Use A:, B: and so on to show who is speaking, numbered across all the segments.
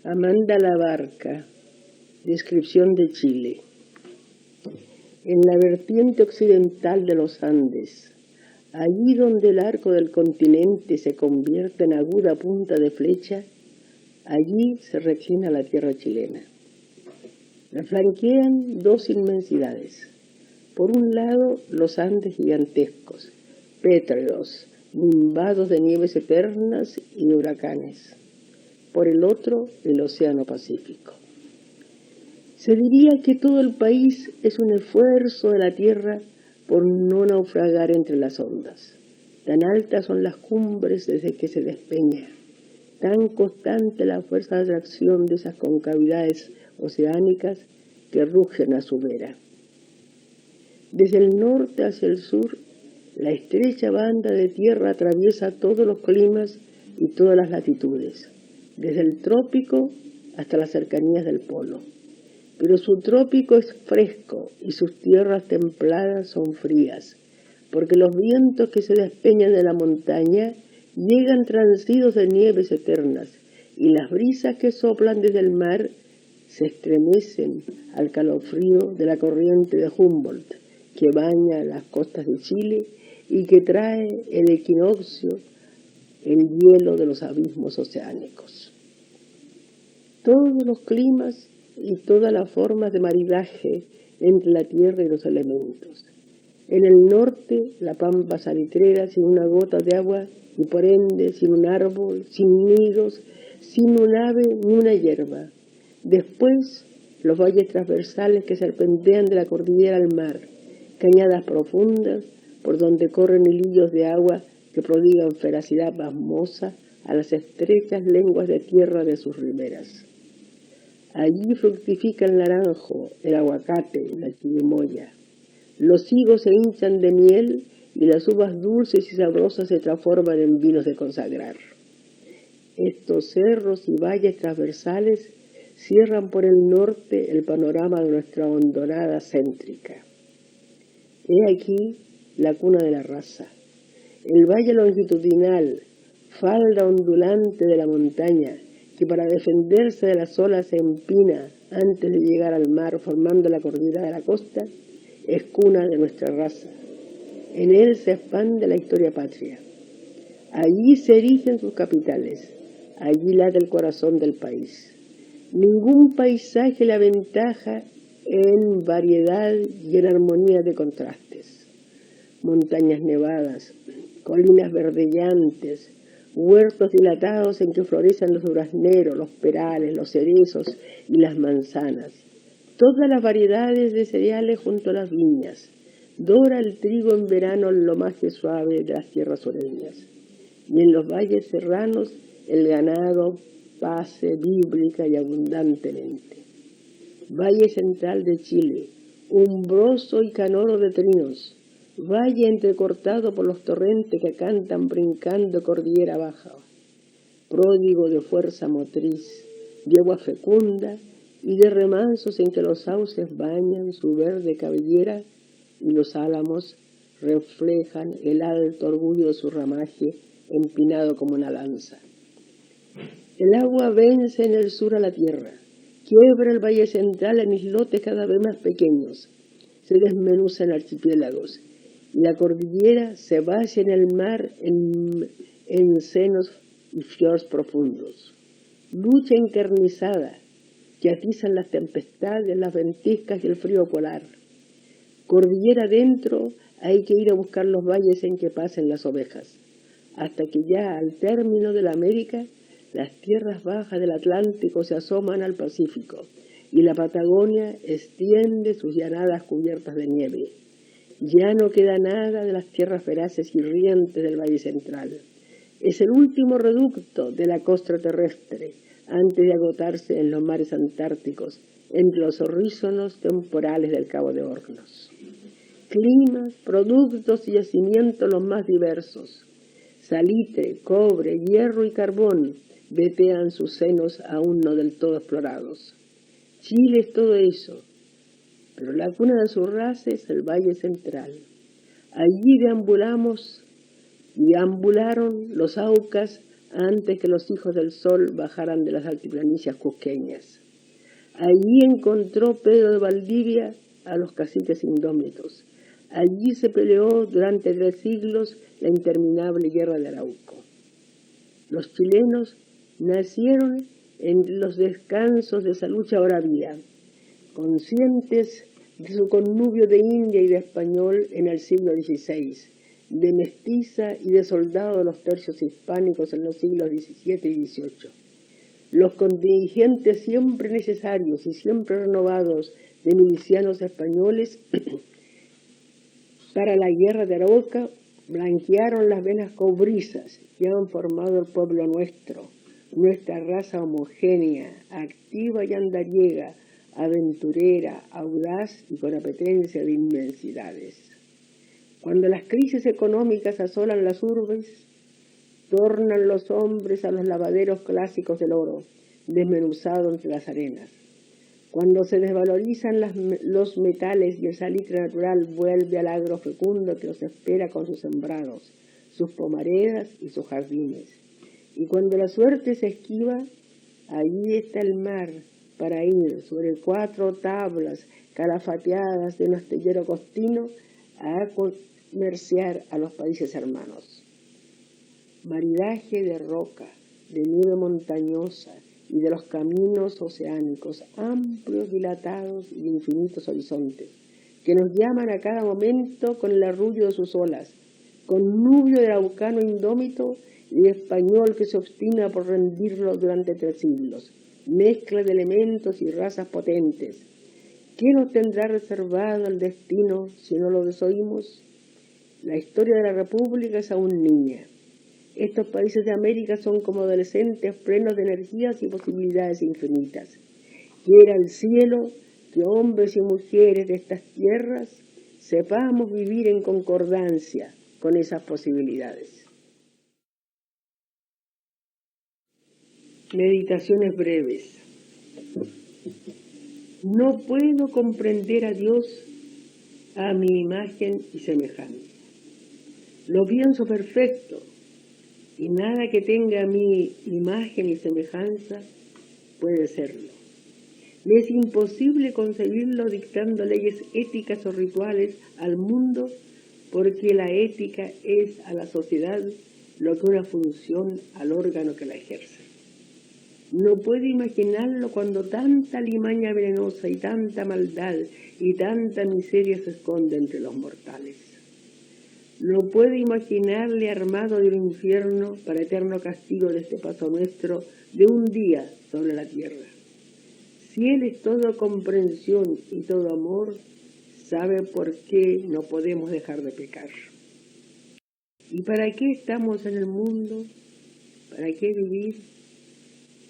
A: Amanda Labarca, descripción de Chile. En la vertiente occidental de los Andes, allí donde el arco del continente se convierte en aguda punta de flecha, allí se reclina la tierra chilena. La flanquean dos inmensidades. Por un lado, los Andes gigantescos, pétreos, nimbados de nieves eternas y de huracanes. Por el otro, el Océano Pacífico. Se diría que todo el país es un esfuerzo de la tierra por no naufragar entre las ondas. Tan altas son las cumbres desde que se despeña, tan constante la fuerza de atracción de esas concavidades oceánicas que rugen a su vera. Desde el norte hacia el sur, la estrecha banda de tierra atraviesa todos los climas y todas las latitudes, desde el trópico hasta las cercanías del polo. Pero su trópico es fresco y sus tierras templadas son frías, porque los vientos que se despeñan de la montaña llegan transidos de nieves eternas, y las brisas que soplan desde el mar se estremecen al calofrío de la corriente de Humboldt, que baña las costas de Chile y que trae el equinoccio, el hielo de los abismos oceánicos. Todos los climas y todas las formas de maridaje entre la tierra y los elementos. En el norte, la pampa salitrera sin una gota de agua y por ende sin un árbol, sin nidos, sin un ave ni una hierba. Después, los valles transversales que serpentean de la cordillera al mar, cañadas profundas por donde corren hilillos de agua que prodigan feracidad pasmosa a las estrechas lenguas de tierra de sus riberas. Allí fructifica el naranjo, el aguacate, la chirimoya. Los higos se hinchan de miel y las uvas dulces y sabrosas se transforman en vinos de consagrar. Estos cerros y valles transversales cierran por el norte el panorama de nuestra hondonada céntrica. He aquí la cuna de la raza. El valle longitudinal, falda ondulante de la montaña, que para defenderse de las olas se empina antes de llegar al mar formando la cordillera de la costa, es cuna de nuestra raza. En él se expande la historia patria. Allí se erigen sus capitales, allí late el corazón del país. Ningún paisaje le aventaja en variedad y en armonía de contrastes. Montañas nevadas, colinas verdellantes, huertos dilatados en que florecen los durazneros, los perales, los cerezos y las manzanas. Todas las variedades de cereales junto a las viñas. Dora el trigo en verano el lomaje suave de las tierras sureñas. Y en los valles serranos el ganado pase bíblica y abundantemente. Valle central de Chile, umbroso y canoro de trinos. Valle entrecortado por los torrentes que cantan brincando cordillera baja, pródigo de fuerza motriz, de agua fecunda y de remansos en que los sauces bañan su verde cabellera y los álamos reflejan el alto orgullo de su ramaje empinado como una lanza. El agua vence en el sur a la tierra, quiebra el valle central en islotes cada vez más pequeños, se desmenuza en archipiélagos, y la cordillera se vacía en el mar en senos y fiords profundos. Lucha encarnizada que atizan las tempestades, las ventiscas y el frío polar. Cordillera adentro hay que ir a buscar los valles en que pasen las ovejas, hasta que ya al término de la América las tierras bajas del Atlántico se asoman al Pacífico y la Patagonia extiende sus llanadas cubiertas de nieve. Ya no queda nada de las tierras feraces y rientes del Valle Central. Es el último reducto de la costa terrestre, antes de agotarse en los mares antárticos, entre los horrísonos temporales del Cabo de Hornos. Climas, productos y yacimientos los más diversos. Salitre, cobre, hierro y carbón vetean sus senos aún no del todo explorados. Chile es todo eso, pero la cuna de su raza es el Valle Central. Allí deambularon los aucas antes que los hijos del sol bajaran de las altiplanicies cusqueñas. Allí encontró Pedro de Valdivia a los caciques indómitos. Allí se peleó durante 3 siglos la interminable guerra de Arauco. Los chilenos nacieron en los descansos de esa lucha bravía, conscientes de su connubio de India y de español en el siglo XVI, de mestiza y de soldado de los tercios hispánicos en los siglos XVII y XVIII. Los contingentes siempre necesarios y siempre renovados de milicianos españoles para la guerra de Arauco blanquearon las venas cobrizas que han formado el pueblo nuestro, nuestra raza homogénea, activa y andariega, aventurera, audaz y con apetencia de inmensidades. Cuando las crisis económicas asolan las urbes, tornan los hombres a los lavaderos clásicos del oro, desmenuzado entre las arenas. Cuando se desvalorizan los metales y el salitre natural vuelve al agro fecundo que los espera con sus sembrados, sus pomaredas y sus jardines. Y cuando la suerte se esquiva, allí está el mar para ir sobre 4 tablas calafateadas de un astillero costino a comerciar a los países hermanos. Maridaje de roca, de nieve montañosa y de los caminos oceánicos, amplios, dilatados y infinitos horizontes, que nos llaman a cada momento con el arrullo de sus olas, con nubio de araucano indómito y español que se obstina por rendirlo durante 3 siglos, mezcla de elementos y razas potentes. ¿Qué nos tendrá reservado el destino si no lo desoímos? La historia de la República es aún niña. Estos países de América son como adolescentes plenos de energías y posibilidades infinitas. Quiera el cielo que hombres y mujeres de estas tierras sepamos vivir en concordancia con esas posibilidades. Meditaciones breves. No puedo comprender a Dios a mi imagen y semejanza. Lo pienso perfecto, y nada que tenga mi imagen y semejanza puede serlo. Me es imposible concebirlo dictando leyes éticas o rituales al mundo, porque la ética es a la sociedad lo que una función al órgano que la ejerce. No puedo imaginarlo cuando tanta limaña venenosa y tanta maldad y tanta miseria se esconde entre los mortales. No puedo imaginarle armado de un infierno para eterno castigo de este paso nuestro de un día sobre la tierra. Si Él es todo comprensión y todo amor, sabe por qué no podemos dejar de pecar. ¿Y para qué estamos en el mundo? ¿Para qué vivir?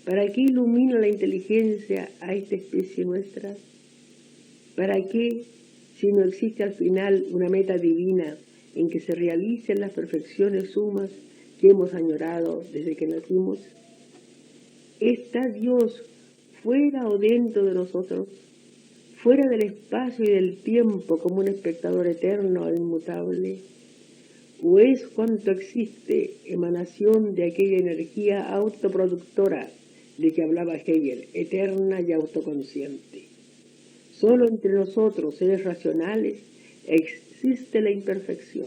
A: ¿Para qué ilumina la inteligencia a esta especie nuestra? ¿Para qué, si no existe al final una meta divina en que se realicen las perfecciones sumas que hemos añorado desde que nacimos? ¿Está Dios fuera o dentro de nosotros, fuera del espacio y del tiempo como un espectador eterno e inmutable? ¿O es cuanto existe emanación de aquella energía autoproductora de que hablaba Hegel, eterna y autoconsciente? Solo entre nosotros, seres racionales, existe la imperfección.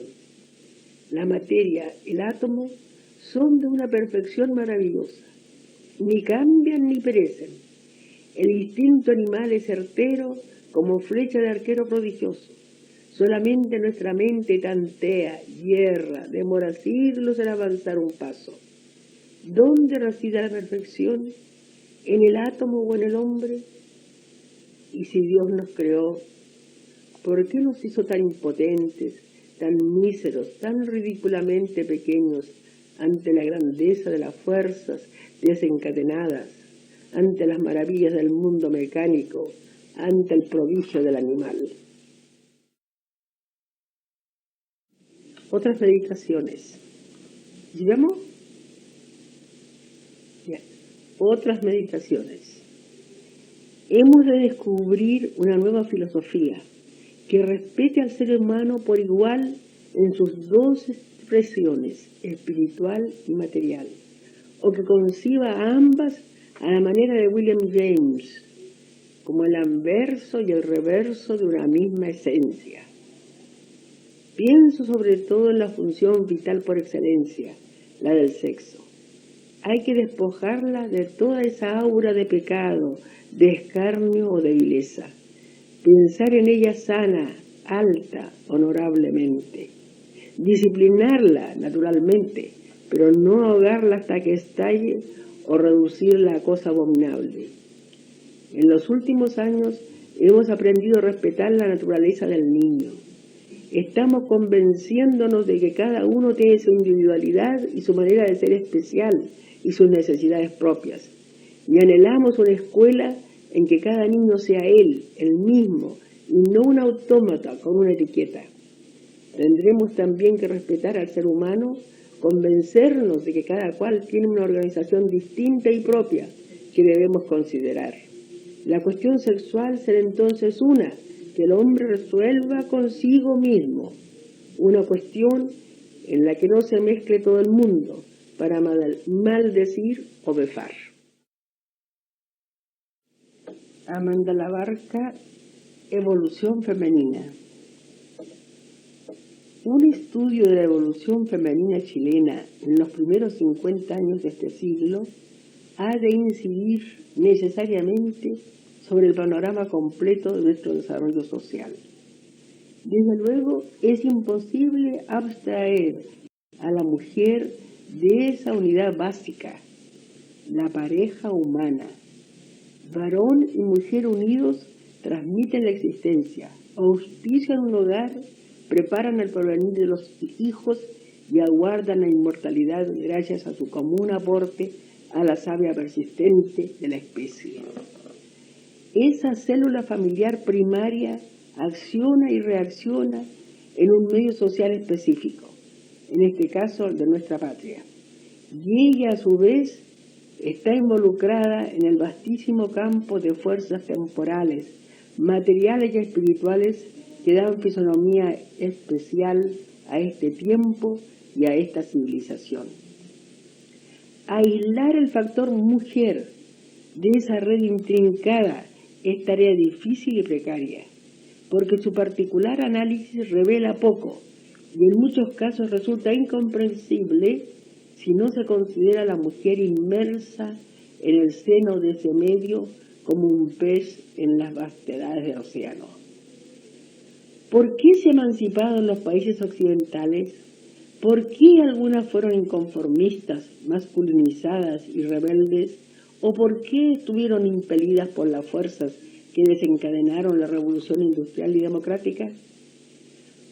A: La materia, el átomo, son de una perfección maravillosa. Ni cambian ni perecen. El instinto animal es certero como flecha de arquero prodigioso. Solamente nuestra mente tantea, hierra, demora siglos en avanzar un paso. ¿Dónde reside la perfección? ¿En el átomo o en el hombre? Y si Dios nos creó, ¿por qué nos hizo tan impotentes, tan míseros, tan ridículamente pequeños ante la grandeza de las fuerzas desencadenadas, ante las maravillas del mundo mecánico, ante el prodigio del animal? Otras meditaciones. ¿Llegamos? Bien. Otras meditaciones. Hemos de descubrir una nueva filosofía que respete al ser humano por igual en sus 2 expresiones, espiritual y material, o que conciba a ambas a la manera de William James, como el anverso y el reverso de una misma esencia. Pienso sobre todo en la función vital por excelencia, la del sexo. Hay que despojarla de toda esa aura de pecado, de escarnio o de vileza. Pensar en ella sana, alta, honorablemente. Disciplinarla, naturalmente, pero no ahogarla hasta que estalle o reducirla a cosa abominable. En los últimos años hemos aprendido a respetar la naturaleza del niño. Estamos convenciéndonos de que cada uno tiene su individualidad y su manera de ser especial y sus necesidades propias. Y anhelamos una escuela en que cada niño sea él, el mismo, y no un autómata con una etiqueta. Tendremos también que respetar al ser humano, convencernos de que cada cual tiene una organización distinta y propia que debemos considerar. La cuestión sexual será entonces una que el hombre resuelva consigo mismo, una cuestión en la que no se mezcle todo el mundo para maldecir o befar. Amanda Labarca, Evolución Femenina. Un estudio de la evolución femenina chilena en los primeros 50 años de este siglo ha de incidir necesariamente sobre el panorama completo de nuestro desarrollo social. Desde luego, es imposible abstraer a la mujer de esa unidad básica, la pareja humana. Varón y mujer unidos transmiten la existencia, auspician un hogar, preparan el porvenir de los hijos y aguardan la inmortalidad gracias a su común aporte a la savia persistente de la especie. Esa célula familiar primaria acciona y reacciona en un medio social específico, en este caso de nuestra patria. Y ella, a su vez, está involucrada en el vastísimo campo de fuerzas temporales, materiales y espirituales que dan fisonomía especial a este tiempo y a esta civilización. Aislar el factor mujer de esa red intrincada es tarea difícil y precaria, porque su particular análisis revela poco y en muchos casos resulta incomprensible si no se considera a la mujer inmersa en el seno de ese medio como un pez en las vastedades del océano. ¿Por qué se ha emancipado en los países occidentales? ¿Por qué algunas fueron inconformistas, masculinizadas y rebeldes? ¿O por qué estuvieron impelidas por las fuerzas que desencadenaron la revolución industrial y democrática?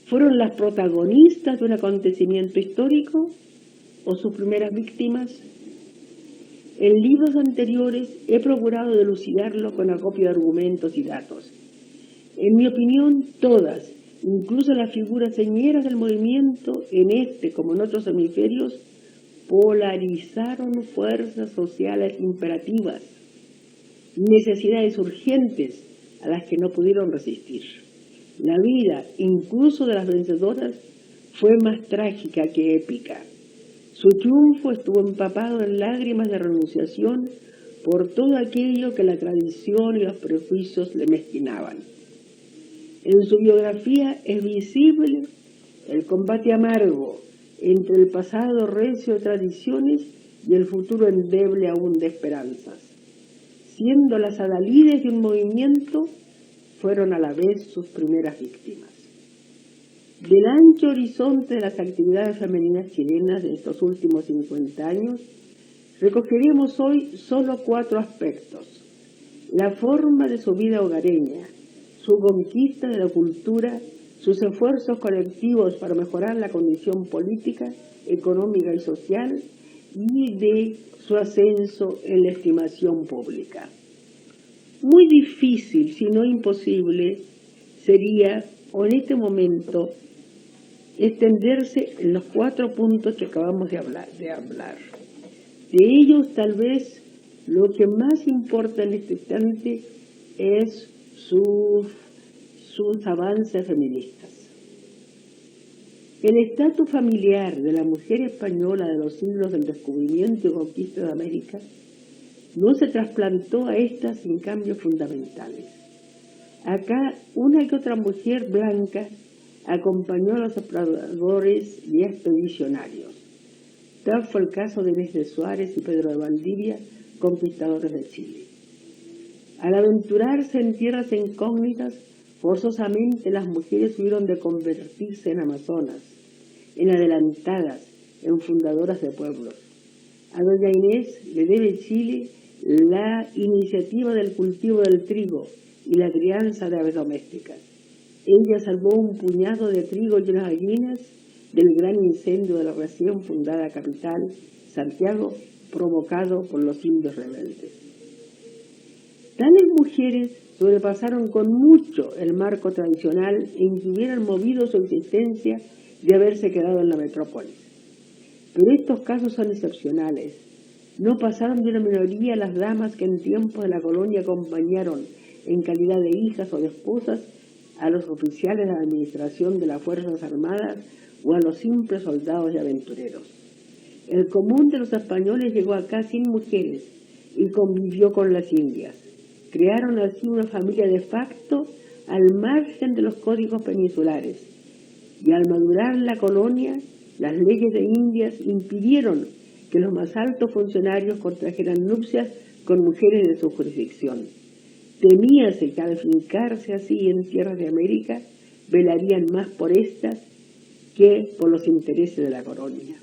A: ¿Fueron las protagonistas de un acontecimiento histórico o sus primeras víctimas? En libros anteriores he procurado dilucidarlo con acopio de argumentos y datos. En mi opinión, todas, incluso las figuras señeras del movimiento, en este como en otros hemisferios, polarizaron fuerzas sociales imperativas, necesidades urgentes a las que no pudieron resistir. La vida, incluso de las vencedoras, fue más trágica que épica. Su triunfo estuvo empapado en lágrimas de renunciación por todo aquello que la tradición y los prejuicios le mezquinaban. En su biografía es visible el combate amargo entre el pasado recio de tradiciones y el futuro endeble aún de esperanzas. Siendo las adalides de un movimiento, fueron a la vez sus primeras víctimas. Del ancho horizonte de las actividades femeninas chilenas de estos últimos 50 años, recogeremos hoy solo 4 aspectos: la forma de su vida hogareña, su conquista de la cultura, sus esfuerzos colectivos para mejorar la condición política, económica y social, y de su ascenso en la estimación pública. Muy difícil, si no imposible, sería, en este momento, extenderse en los 4 puntos que acabamos de hablar. De ellos, tal vez, lo que más importa en este instante es sus avances feministas. El estatus familiar de la mujer española de los siglos del descubrimiento y conquista de América no se trasplantó a esta sin cambios fundamentales. Acá una que otra mujer blanca acompañó a los exploradores y expedicionarios. Tal fue el caso de Inés de Suárez y Pedro de Valdivia, conquistadores de Chile. Al aventurarse en tierras incógnitas, forzosamente las mujeres tuvieron de convertirse en amazonas, en adelantadas, en fundadoras de pueblos. A doña Inés le debe Chile la iniciativa del cultivo del trigo y la crianza de aves domésticas. Ella salvó un puñado de trigo y unas gallinas del gran incendio de la recién fundada capital, Santiago, provocado por los indios rebeldes. Tales mujeres sobrepasaron con mucho el marco tradicional en que hubieran movido su existencia de haberse quedado en la metrópolis. Pero estos casos son excepcionales. No pasaron de una minoría las damas que en tiempos de la colonia acompañaron en calidad de hijas o de esposas a los oficiales de la administración de las Fuerzas Armadas o a los simples soldados y aventureros. El común de los españoles llegó acá sin mujeres y convivió con las indias. Crearon así una familia de facto al margen de los códigos peninsulares. Y al madurar la colonia, las leyes de Indias impidieron que los más altos funcionarios contrajeran nupcias con mujeres de su jurisdicción. Temíase que al fincarse así en tierras de América, velarían más por estas que por los intereses de la colonia.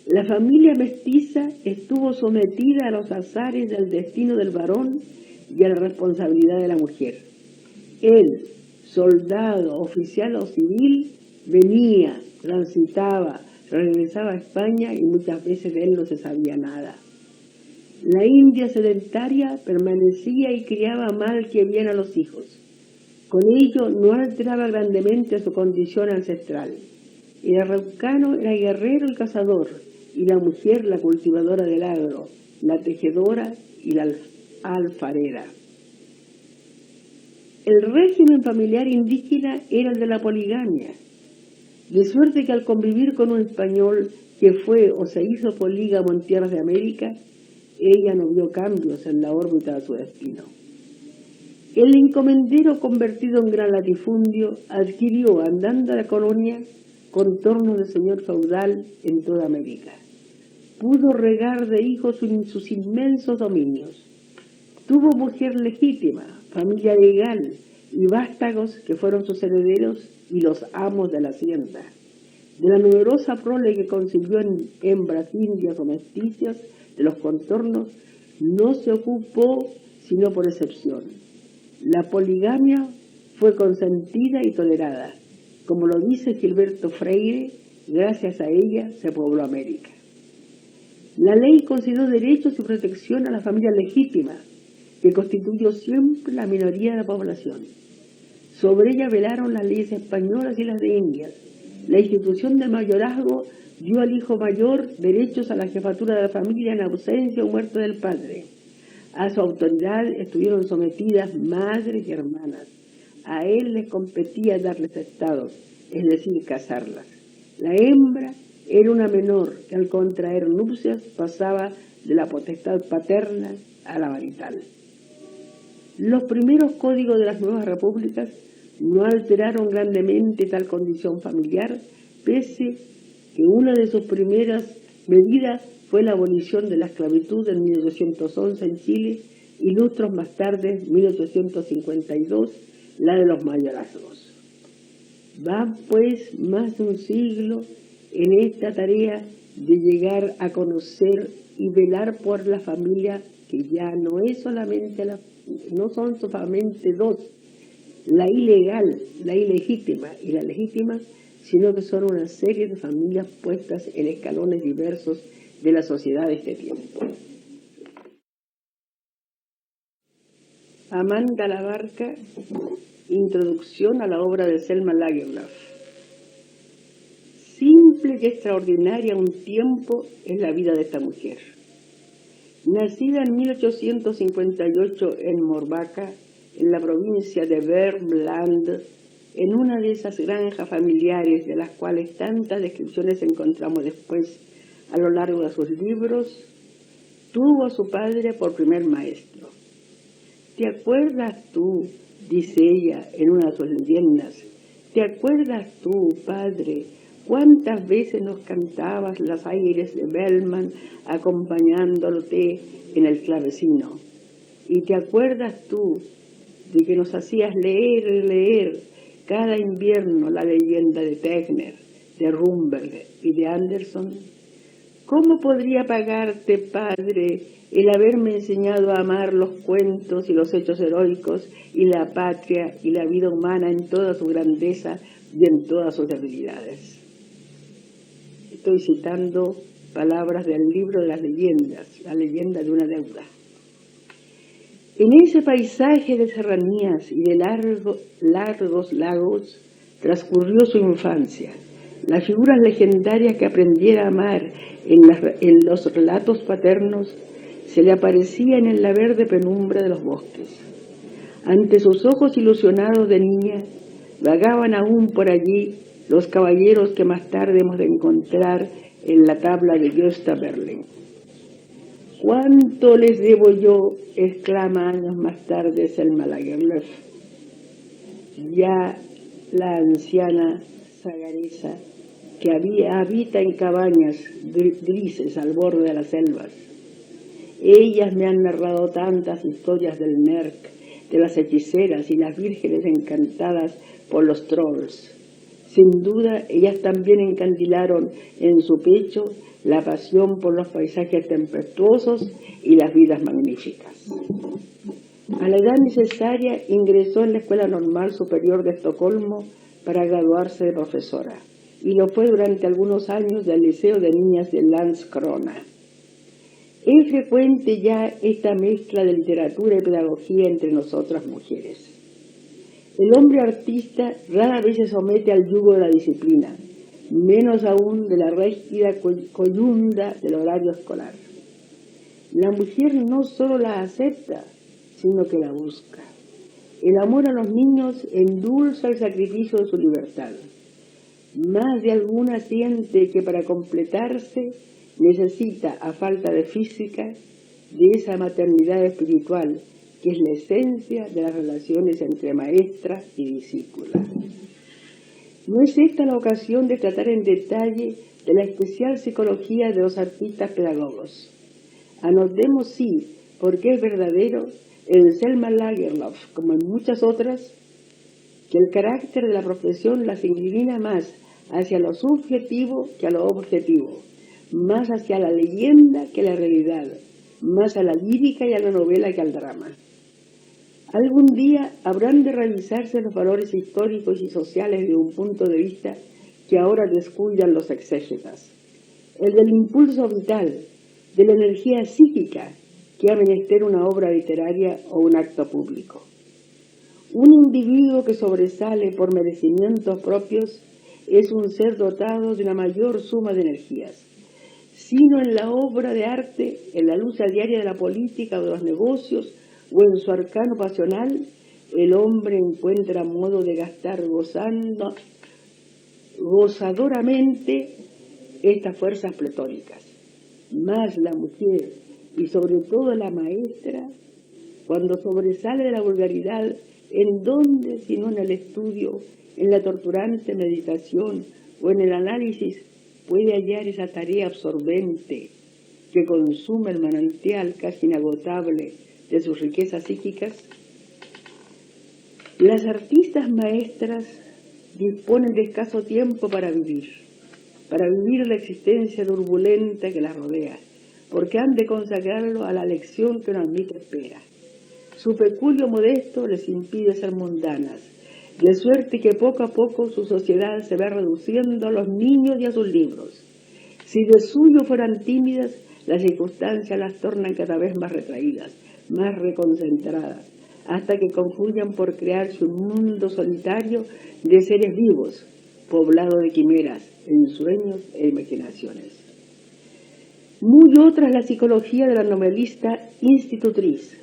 A: La familia mestiza estuvo sometida a los azares del destino del varón y a la responsabilidad de la mujer. Él, soldado, oficial o civil, venía, transitaba, regresaba a España y muchas veces de él no se sabía nada. La india sedentaria permanecía y criaba mal que bien a los hijos. Con ello no alteraba grandemente su condición ancestral. El araucano era guerrero y cazador, y la mujer la cultivadora del agro, la tejedora y la alfarera. El régimen familiar indígena era el de la poligamia, de suerte que al convivir con un español que fue o se hizo polígamo en tierras de América, ella no vio cambios en la órbita de su destino. El encomendero, convertido en gran latifundio, adquirió, andando a la colonia, contornos de señor feudal en toda América. Pudo regar de hijos sus inmensos dominios. Tuvo mujer legítima, familia legal y vástagos que fueron sus herederos y los amos de la hacienda. De la numerosa prole que concibió en hembras indias o mestizas de los contornos, no se ocupó sino por excepción. La poligamia fue consentida y tolerada. Como lo dice Gilberto Freire, gracias a ella se pobló América. La ley concedió derechos y protección a la familia legítima, que constituyó siempre la minoría de la población. Sobre ella velaron las leyes españolas y las de Indias. La institución del mayorazgo dio al hijo mayor derechos a la jefatura de la familia en ausencia o muerte del padre. A su autoridad estuvieron sometidas madres y hermanas. A él les competía darles estados, es decir, casarlas. La hembra era una menor que al contraer nupcias pasaba de la potestad paterna a la marital. Los primeros códigos de las nuevas repúblicas no alteraron grandemente tal condición familiar, pese que una de sus primeras medidas fue la abolición de la esclavitud en 1811 en Chile y lustros más tarde, 1852, la de los mayorazgos. Va pues más de un siglo en esta tarea de llegar a conocer y velar por la familia, que ya no es solamente no son solamente dos, la ilegal, la ilegítima y la legítima, sino que son una serie de familias puestas en escalones diversos de la sociedad de este tiempo. Amanda Labarca, introducción a la obra de Selma Lagerlöf. Simple y extraordinaria a un tiempo es la vida de esta mujer. Nacida en 1858 en Morvaca, en la provincia de Värmland, en una de esas granjas familiares de las cuales tantas descripciones encontramos después a lo largo de sus libros, tuvo a su padre por primer maestro. ¿Te acuerdas tú?, dice ella en una de sus leyendas, ¿te acuerdas tú, padre, cuántas veces nos cantabas los aires de Bellman acompañándote en el clavecino? ¿Y te acuerdas tú de que nos hacías leer y leer cada invierno la leyenda de Tegner, de Rumberg y de Anderson? ¿Cómo podría pagarte, padre, el haberme enseñado a amar los cuentos y los hechos heroicos y la patria y la vida humana en toda su grandeza y en todas sus debilidades? Estoy citando palabras del libro de las leyendas, la leyenda de una deuda. En ese paisaje de serranías y de largos lagos transcurrió su infancia. Las figuras legendarias que aprendiera a amar en los relatos paternos se le aparecían en la verde penumbra de los bosques. Ante sus ojos ilusionados de niña, vagaban aún por allí los caballeros que más tarde hemos de encontrar en la tabla de Gösta Berling. ¿Cuánto les debo yo?, exclama años más tarde Selma Lagerlöf. Ya la anciana sagaresa que habita en cabañas grises al borde de las selvas. Ellas me han narrado tantas historias del Merc, de las hechiceras y las vírgenes encantadas por los trolls. Sin duda, ellas también encandilaron en su pecho la pasión por los paisajes tempestuosos y las vidas magníficas. A la edad necesaria ingresó en la Escuela Normal Superior de Estocolmo para graduarse de profesora, y lo fue durante algunos años del Liceo de Niñas de Landskrona. Es frecuente ya esta mezcla de literatura y pedagogía entre nosotras mujeres. El hombre artista rara vez se somete al yugo de la disciplina, menos aún de la rígida coyunda del horario escolar. La mujer no solo la acepta, sino que la busca. El amor a los niños endulza el sacrificio de su libertad. Más de alguna siente que para completarse necesita, a falta de física, de esa maternidad espiritual que es la esencia de las relaciones entre maestra y discípula. No es esta la ocasión de tratar en detalle de la especial psicología de los artistas pedagogos. Anotemos, sí, porque es verdadero, en Selma Lagerlöf, como en muchas otras, que el carácter de la profesión las inclina más hacia lo subjetivo que a lo objetivo, más hacia la leyenda que a la realidad, más a la lírica y a la novela que al drama. Algún día habrán de revisarse los valores históricos y sociales de un punto de vista que ahora descuidan los exégetas, el del impulso vital, de la energía psíquica que ha menester una obra literaria o un acto público. Un individuo que sobresale por merecimientos propios es un ser dotado de una mayor suma de energías, sino en la obra de arte, en la lucha diaria de la política o de los negocios, o en su arcano pasional, el hombre encuentra modo de gastar gozadoramente estas fuerzas pletóricas. Más la mujer, y sobre todo la maestra, cuando sobresale de la vulgaridad, ¿en dónde sino en el estudio, en la torturante meditación o en el análisis puede hallar esa tarea absorbente que consume el manantial casi inagotable de sus riquezas psíquicas? Las artistas maestras disponen de escaso tiempo para vivir la existencia turbulenta que las rodea, porque han de consagrarlo a la lección que una amiga espera. Su peculio modesto les impide ser mundanas, de suerte que poco a poco su sociedad se va reduciendo a los niños y a sus libros. Si de suyo fueran tímidas, las circunstancias las tornan cada vez más retraídas, más reconcentradas, hasta que concluyan por crearse un mundo solitario de seres vivos, poblado de quimeras, ensueños e imaginaciones. Muy otra es la psicología de la novelista institutriz,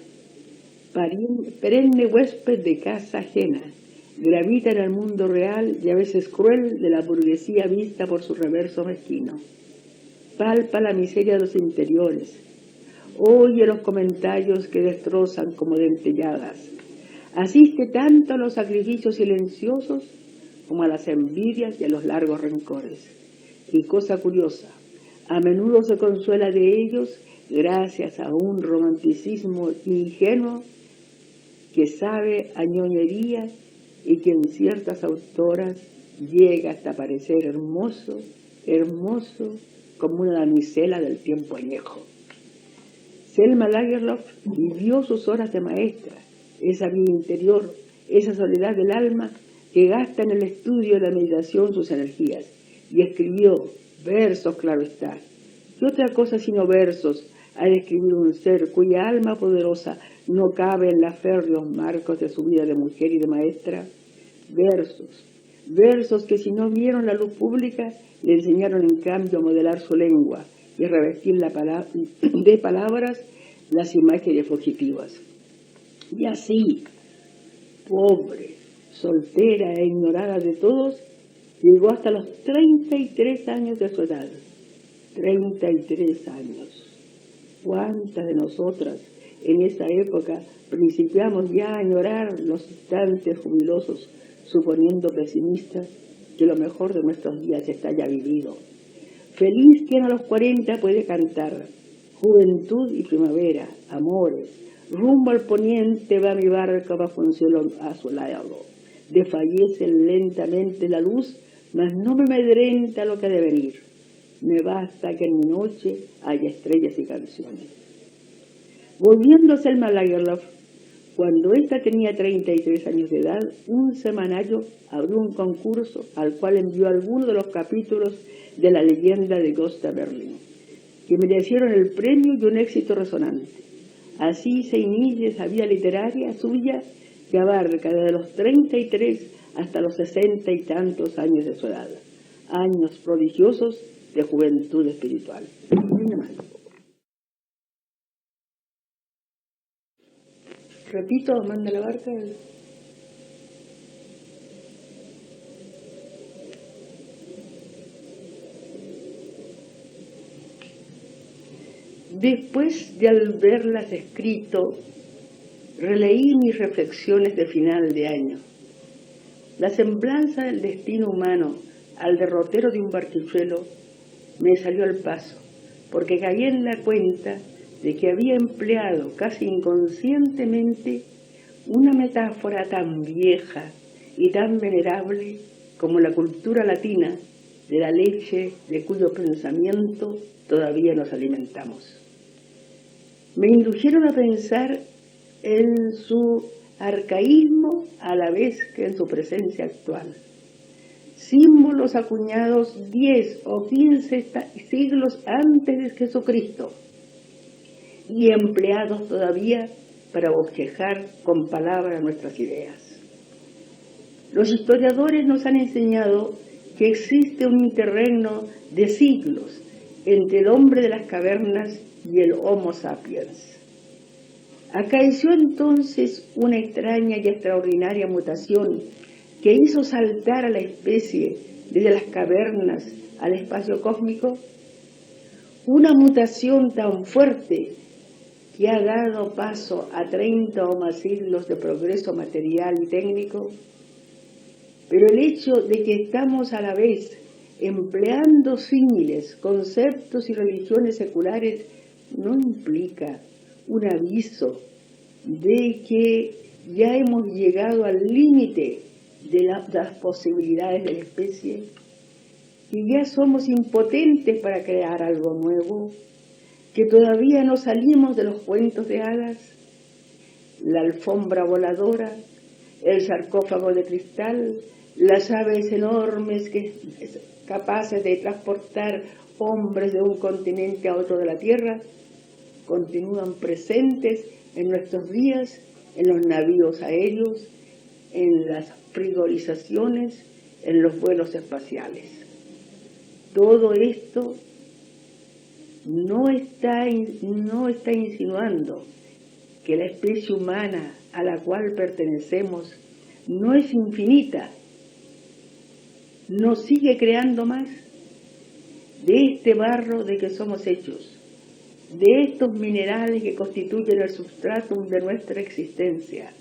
A: perenne huésped de casa ajena, Gravita en el mundo real y a veces cruel de la burguesía vista por su reverso mezquino. Palpa la miseria de los interiores. Oye los comentarios que destrozan como dentelladas. Asiste tanto a los sacrificios silenciosos como a las envidias y a los largos rencores. Y cosa curiosa, a menudo se consuela de ellos gracias a un romanticismo ingenuo que sabe a ñoñería y que en ciertas autoras llega hasta parecer hermoso, hermoso como una damisela del tiempo añejo. Selma Lagerlöf vivió sus horas de maestra, esa vida interior, esa soledad del alma que gasta en el estudio y la meditación sus energías, y escribió versos, claro está. ¿Qué otra cosa sino versos ha de escribir un ser cuya alma poderosa no cabe en los férreos marcos de su vida de mujer y de maestra? Versos, versos que si no vieron la luz pública, le enseñaron en cambio a modelar su lengua y revestir de palabras las imágenes fugitivas. Y así, pobre, soltera e ignorada de todos, llegó hasta los 33 años de su edad. 33 años. ¿Cuántas de nosotras en esa época principiamos ya a añorar los instantes jubilosos, suponiendo pesimistas que lo mejor de nuestros días está ya vivido? Feliz quien a los 40 puede cantar, juventud y primavera, amores, rumbo al poniente va mi barca bajo un cielo azulado, desfallece lentamente la luz, mas no me amedrenta lo que ha de venir, me basta que en mi noche haya estrellas y canciones. Volviendo a Selma Lagerlöf, cuando ésta tenía 33 años de edad, un semanario abrió un concurso al cual envió algunos de los capítulos de la leyenda de Gösta Berling, que merecieron el premio y un éxito resonante. Así se inicia esa vida literaria suya que abarca desde los 33 hasta los 60 y tantos años de su edad, años prodigiosos de juventud espiritual. Repito, manda la barca. Después de haberlas escrito, releí mis reflexiones de final de año. La semblanza del destino humano al derrotero de un barquichuelo me salió al paso, porque caí en la cuenta de que había empleado casi inconscientemente una metáfora tan vieja y tan venerable como la cultura latina de la leche de cuyo pensamiento todavía nos alimentamos. Me indujeron a pensar en su arcaísmo a la vez que en su presencia actual. Símbolos acuñados 10 o 15 siglos antes de Jesucristo y empleados todavía para bosquejar con palabras nuestras ideas. Los historiadores nos han enseñado que existe un interregno de siglos entre el hombre de las cavernas y el Homo sapiens. Acaeció entonces una extraña y extraordinaria mutación que hizo saltar a la especie desde las cavernas al espacio cósmico, una mutación tan fuerte que ha dado paso a 30 o más siglos de progreso material y técnico, pero el hecho de que estamos a la vez empleando símiles, conceptos y religiones seculares no implica un aviso de que ya hemos llegado al límite de las posibilidades de la especie y ya somos impotentes para crear algo nuevo, que todavía no salimos de los cuentos de hadas, la alfombra voladora, el sarcófago de cristal, las aves enormes capaces de transportar hombres de un continente a otro de la Tierra, continúan presentes en nuestros días, en los navíos aéreos, en las frigorizaciones, en los vuelos espaciales. Todo esto no está insinuando que la especie humana a la cual pertenecemos no es infinita, no sigue creando más de este barro de que somos hechos, de estos minerales que constituyen el substratum de nuestra existencia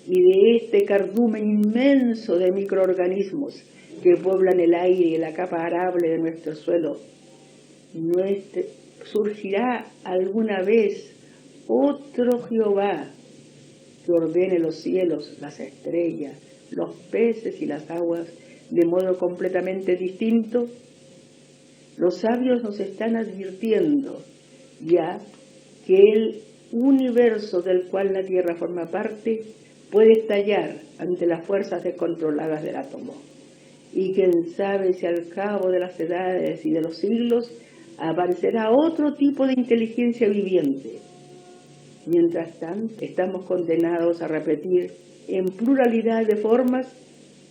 A: y de este cardumen inmenso de microorganismos que pueblan el aire y la capa arable de nuestro suelo. Surgirá alguna vez otro Jehová que ordene los cielos, las estrellas, los peces y las aguas de modo completamente distinto. Los sabios nos están advirtiendo ya que el universo del cual la Tierra forma parte puede estallar ante las fuerzas descontroladas del átomo. Y quién sabe si al cabo de las edades y de los siglos aparecerá otro tipo de inteligencia viviente. Mientras tanto, estamos condenados a repetir en pluralidad de formas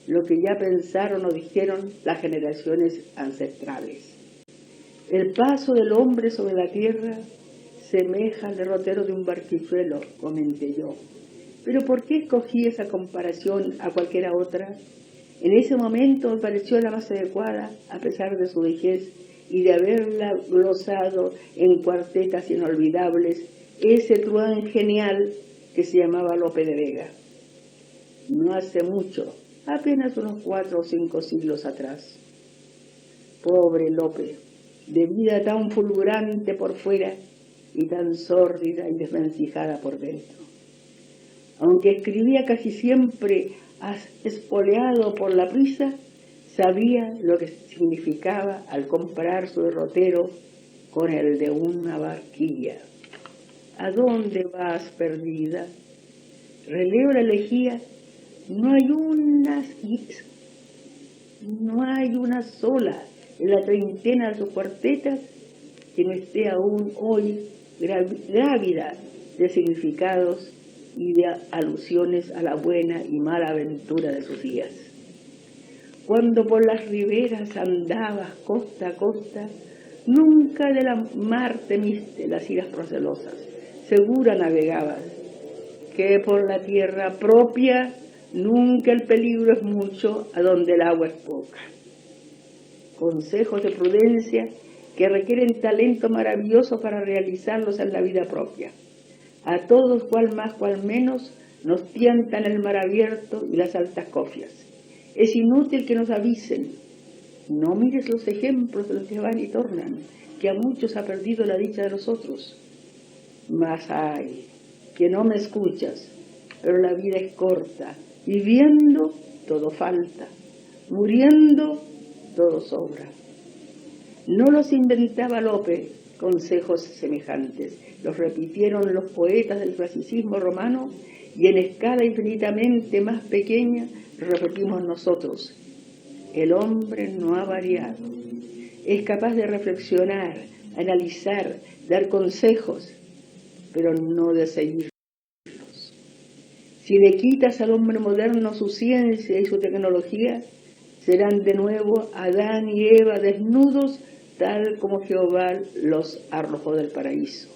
A: lo que ya pensaron o dijeron las generaciones ancestrales. El paso del hombre sobre la tierra semeja al derrotero de un barquichuelo, comenté yo. Pero ¿por qué escogí esa comparación a cualquiera otra? En ese momento me pareció la más adecuada, a pesar de su vejez, y de haberla glosado en cuartetas inolvidables, ese truán genial que se llamaba Lope de Vega. No hace mucho, apenas unos 4 o 5 siglos atrás. Pobre Lope, de vida tan fulgurante por fuera y tan sórdida y desvencijada por dentro. Aunque escribía casi siempre espoleado por la prisa, sabía lo que significaba al comparar su derrotero con el de una barquilla. ¿A dónde vas, perdida? Releo la elegía. No hay una sola en la treintena de sus cuartetas que no esté aún hoy grávida de significados y de alusiones a la buena y mala aventura de sus días. Cuando por las riberas andabas costa a costa, nunca de la mar temiste las iras procelosas, segura navegabas, que por la tierra propia nunca el peligro es mucho a donde el agua es poca. Consejos de prudencia que requieren talento maravilloso para realizarlos en la vida propia. A todos, cual más, cual menos, nos tientan el mar abierto y las altas cofias. Es inútil que nos avisen. No mires los ejemplos de los que van y tornan, que a muchos ha perdido la dicha de los otros. Mas ay, que no me escuchas, pero la vida es corta. Viviendo, todo falta. Muriendo, todo sobra. No los inventaba Lope, consejos semejantes. Los repitieron los poetas del clasicismo romano y en escala infinitamente más pequeña los repetimos nosotros. El hombre no ha variado. Es capaz de reflexionar, analizar, dar consejos, pero no de seguirlos. Si le quitas al hombre moderno su ciencia y su tecnología, serán de nuevo Adán y Eva desnudos, tal como Jehová los arrojó del paraíso,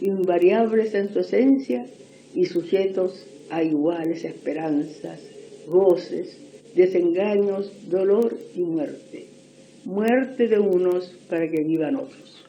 A: invariables en su esencia y sujetos a iguales esperanzas, goces, desengaños, dolor y muerte. Muerte de unos para que vivan otros.